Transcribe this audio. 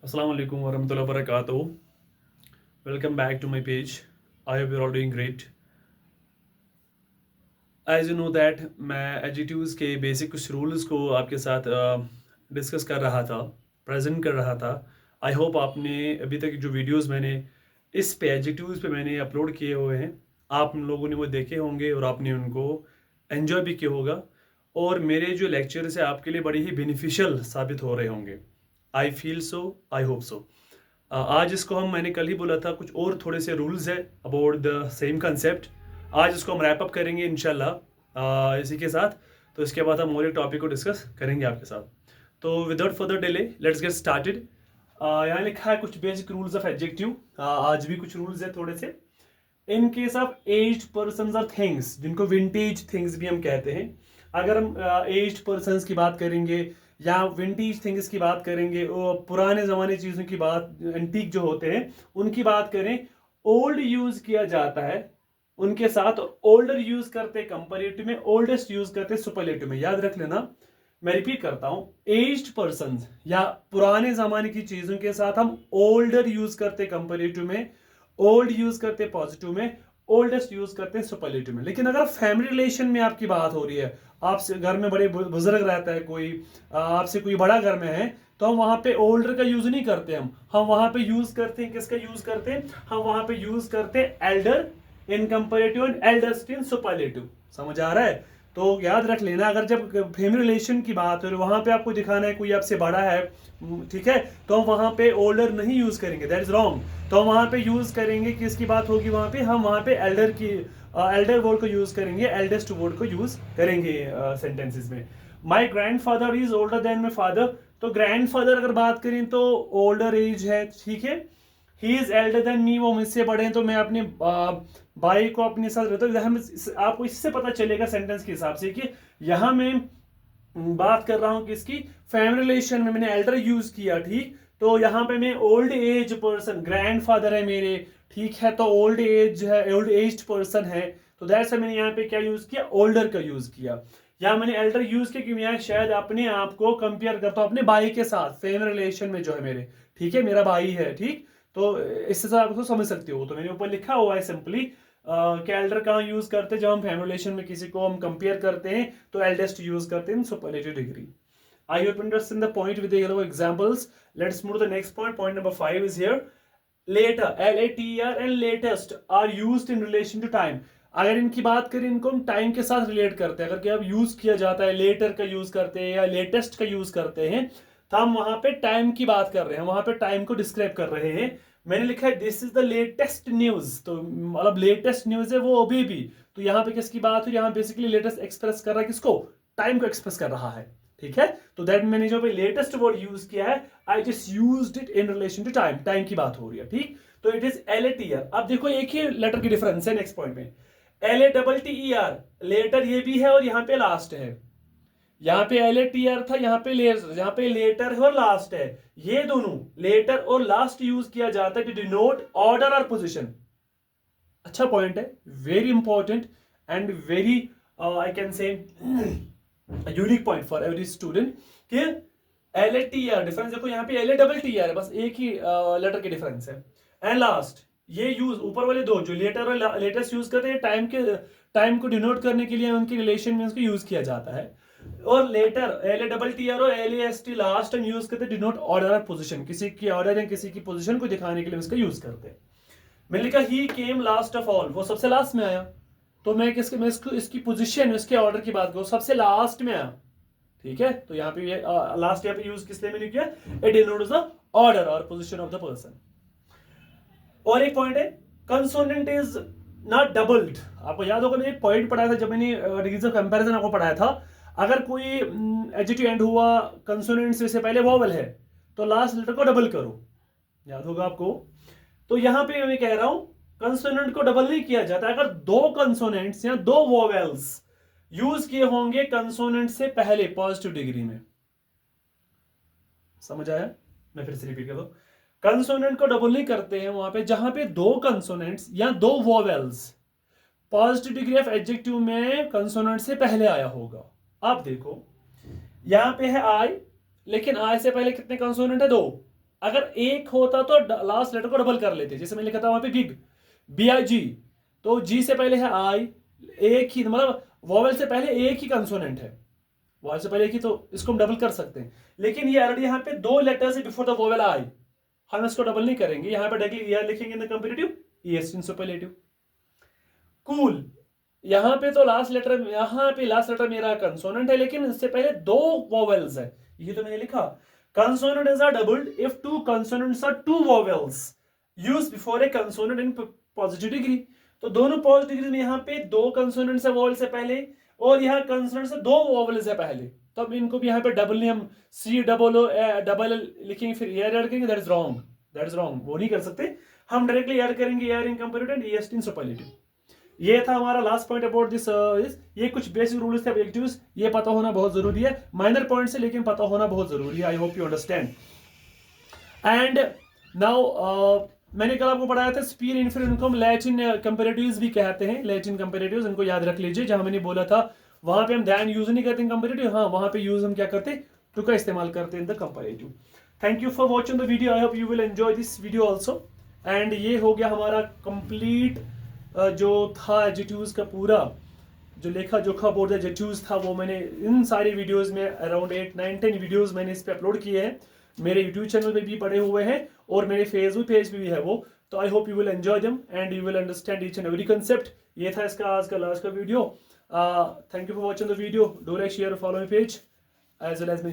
Assalamu alaikum warahmatullahi wabarakatuh. Welcome back to my page. I hope you're all doing great. As you know that मैं adjectives के basic कुछ rules को आपके साथ discuss कर रहा था, प्रेजेंट कर रहा था। आई होप आपने अभी तक जो वीडियोस मैंने इस पे एडजेक्टिव्स पे मैंने अपलोड किए हुए हैं, आप लोगों ने वो देखे होंगे और आपने उनको एंजॉय भी किया होगा और मेरे जो लेक्चर्स है आपके लिए बड़ी ही बेनिफिशियल साबित हो रहे होंगे। I feel so, I hope so. आज इसको मैंने कल ही बोला था, कुछ और थोड़े से रूल्स है अबाउट द सेम कंसेप्ट। आज इसको हम रैप अप करेंगे इंशाल्लाह इसी के साथ। तो इसके बाद हम और एक टॉपिक को डिस्कस करेंगे आपके साथ। तो without further delay let's get started. यहाँ लिखा है कुछ बेसिक रूल्स ऑफ एडजेक्टिव। आज भी कुछ रूल्स है थोड़े से। In case of aged person और थिंग्स, जिनको विंटेज थिंग्स भी हम कहते हैं, अगर हम एज्ड पर्सन की बात करेंगे या विंटेज थिंग्स की बात करेंगे, पुराने जमाने चीज़ों की बात, एंटीक जो होते हैं उनकी बात करें, ओल्ड यूज किया जाता है उनके साथ। ओल्डर यूज करते कंपैरेटिव में, ओल्डेस्ट यूज करते सुपरलेटिव में। याद रख लेना, मैं रिपीट करता हूं, एज्ड पर्सन या पुराने जमाने की चीजों के साथ हम ओल्डर यूज करते कंपैरेटिव में, ओल्ड यूज करते पॉजिटिव में, ओल्डेस्ट यूज करते हैं सुपरलेटिव में। लेकिन अगर फैमिली रिलेशन में आपकी बात हो रही है, आपसे घर में बड़े बुजुर्ग रहता है कोई, आपसे कोई बड़ा घर में है, तो हम वहां पे ओल्डर का यूज नहीं करते। हम वहां पे यूज करते हैं, किसका यूज करते हैं? हम वहां पे यूज करते हैं Elder in comparative and eldest in superlative. समझ आ रहा है? तो याद रख लेना, अगर जब फैमिली रिलेशन की बात हो वहां पे आपको दिखाना है कोई आपसे बड़ा है, ठीक है, तो हम वहां पे ओल्डर नहीं यूज करेंगे, दैट इज रॉन्ग। तो हम वहां पे यूज करेंगे, किसकी बात होगी वहां पे? हम वहां पे एल्डर की, एल्डर वर्ड को यूज करेंगे, एल्डेस्ट वर्ड को यूज करेंगे सेंटेंसेस में। My grand father is older than my father. तो ग्रैंड फादर अगर बात करें तो ओल्डर एज है, ठीक है। He is Elder than me, वो मुझसे बड़े हैं, तो मैं अपने भाई को अपने साथ रहता हूँ। आपको इससे पता चलेगा सेंटेंस के हिसाब से कि यहाँ मैं बात कर रहा हूं किसकी? फैमिली रिलेशन में मैंने एल्डर यूज किया, ठीक। तो यहाँ पे मैं ओल्ड एज पर्सन, ग्रैंडफादर है मेरे, ठीक है, तो ओल्ड एज है, ओल्ड एज्ड पर्सन है, तो दैट्स मैंने यहाँ पे क्या यूज किया? ओल्डर का यूज किया। या मैंने एल्डर यूज किया क्योंकि मैं शायद अपने आप को कंपेयर करता हूं अपने भाई के साथ, फैमिली रिलेशन में जो है मेरे, ठीक है, मेरा भाई है, ठीक। तो इससे आप उसको समझ सकते हो। तो मैंने ऊपर लिखा हुआ है सिंपली कि एल्डर कहाँ यूज करते हैं? जब हम फैमिली रिलेशन में किसी को हम कंपेयर करते हैं तो एल्डेस्ट यूज करते हैं superlative degree. I hope you understand the point with the yellow examples. Let's move to the next point. Point number 5 is here. Later, L-A-T-E-R and latest are used in relation to time. अगर इनकी बात करें, इनको हम time के साथ relate करते हैं। अगर क्या यूज किया जाता है, लेटर का यूज करते हैं या लेटेस्ट का यूज करते हैं, तो हम वहां पे टाइम की बात कर रहे हैं, वहां पे टाइम को डिस्क्राइब कर रहे हैं। मैंने लिखा है this is the latest news, तो मतलब लेटेस्ट न्यूज है वो अभी भी। तो यहाँ पे किसकी बात है? यहाँ बेसिकली लेटेस्ट एक्सप्रेस कर रहा है किसको? टाइम को एक्सप्रेस कर रहा है, ठीक है। तो दैट मैंने जो लेटेस्ट वर्ड यूज किया है, I just used it in relation to time, time की बात हो रही है, ठीक। तो इट इज L-A-T-R। अब देखो एक ही लेटर की डिफरेंस है नेक्स्ट पॉइंट में। L-A-T-T-E-R, लेटर ये भी है और यहाँ पे लास्ट है। यहाँ पे L-A-T-R था, यहाँ पे यहाँ पे लेटर है और लास्ट है। ये दोनों लेटर और लास्ट यूज किया जाता है टू डिनोट ऑर्डर और पोजिशन। अच्छा पॉइंट है, very important and very I can say unique point for every student कि L-A-T-R डिफरेंस देखो, यहाँ पे L-A-T-T-R है, बस एक ही लेटर की डिफरेंस है। एंड लास्ट, ये यूज ऊपर वाले दो जो लेटर और लेटेस्ट यूज करते हैं टाइम को डिनोट करने के लिए उनके रिलेशन में उसको यूज किया जाता है। और लेटर L-A-T-T-R और L-A-S-T लास्ट टाइम यूज करते डिनोट ऑर्डर और पोजीशन, किसी की ऑर्डर या किसी की पोजीशन को दिखाने के लिए उसका यूज करते हैं। मैंने लिखा ही केम लास्ट ऑफ ऑल, वो सबसे लास्ट में आया। तो मैं इसकी पोजीशन, इसके ऑर्डर की बात करूं, सबसे लास्ट में आया, ठीक है। तो यहाँ पे लास्ट यहाँ पे यूज किस लिए मैंने किया? इट डिनोट्स द ऑर्डर और पोजीशन ऑफ द पर्सन। और एक पॉइंट है, कंसोनेंट इज नॉट डबल्ड। आपको याद होगा मैंने एक पॉइंट पढ़ाया था जब मैंने डिग्रीज ऑफ कंपैरिजन आपको पढ़ाया था। अगर कोई एडजेक्टिव एंड हुआ कंसोनेंट से पहले वॉवल है तो लास्ट लेटर को डबल करो, याद होगा आपको। तो यहां पे मैं कह रहा हूं कंसोनेंट को डबल नहीं किया जाता। अगर दो कंसोनेंट्स या दो वोवेल्स यूज किए होंगे कंसोनेंट से पहले पॉजिटिव डिग्री में, समझ आया? मैं फिर से रिपीट कर दूं, कंसोनेंट को डबल नहीं करते हैं वहां पे जहां पे दो कंसोनेंट्स या दो vowels positive degree of adjective में कंसोनेंट से पहले आया होगा। आप देखो यहां पे है आई, लेकिन आई से पहले कितने कंसोनेंट है? दो। अगर एक होता तो लास्ट लेटर को डबल कर लेते, जैसे मैंने लिखा था वहां पे बिग, BIG, तो जी से पहले है आई, एक ही मतलब वॉवेल से पहले एक ही कंसोनेंट है, वॉवेल से पहले एक ही, तो इसको हम डबल कर सकते हैं। लेकिन ये ऑलरेडी यहाँ पे 2 लेटर्स है बिफोर द वॉवेल आई, हम इसको डबल नहीं करेंगे, यहाँ पे डायरेक्टली ईयर लिखेंगे in the comparative, ES in superlative. Cool, यहाँ पे तो लास्ट लेटर, यहाँ पे लास्ट लेटर मेरा कंसोनेंट है, लेकिन इससे पहले 2 वॉवेल्स है, ये तो मैंने लिखा, consonant is doubled if 2 consonants are 2 vowels used before a consonant in positive degree। तो दोनों पॉजिटिव डिग्री में यहाँ पे 2 कंसोनेंट्स है वॉवेल से पहले, और यहाँ कंसोनेंट्स है 2 वॉवेल्स है पहले, तो अब इनको भी यहाँ पे डबल नहीं, हम C डबल लिखेंगे फिर एयर ऐड करेंगे, that is wrong, that is wrong, वो नहीं कर सकते, हम डायरेक्टली ऐड करेंगे air in comparative and EST in superlative. ये था हमारा लास्ट पॉइंट अबाउट दिस, ये कुछ बेसिक रूल्स थे एडजेक्टिव्स, ये पता होना बहुत जरूरी है, माइनर पॉइंट्स है लेकिन पता होना बहुत जरूरी है, आई hope you understand. And now मैंने कल आपको पढ़ाया था स्पीयर इनफिनिट, इनको हम लैटिन कंपेरेटिव्स भी कहते हैं, लैटिन कंपेरेटिव्स, इनको याद रख लीजिए, जहां मैंने बोला था वहां पे हम दैन यूज नहीं करते कंपेरेटिव, हाँ वहां पे यूज हम क्या करते, टू का इस्तेमाल करते हैं in the comparative. Thank you for watching the video, I hope you will enjoy this video also. And ये हो गया हमारा कंप्लीट जो था एडजेक्टिव्स का पूरा जो लेखा जोखा बोर्ड एडजेक्टिव्स था, वो मैंने इन सारी वीडियोस में अराउंड 8 9 10 वीडियोस मैंने इस पे अपलोड किए हैं, मेरे यूट्यूब चैनल पे भी पड़े हुए हैं और मेरे फेसबुक पेज पे भी है वो, तो I hope you will enjoy them and you will understand each and every concept. ये था इसका आज का लास्ट का वीडियो। Thank you for watching the video, do like share follow my page as well as my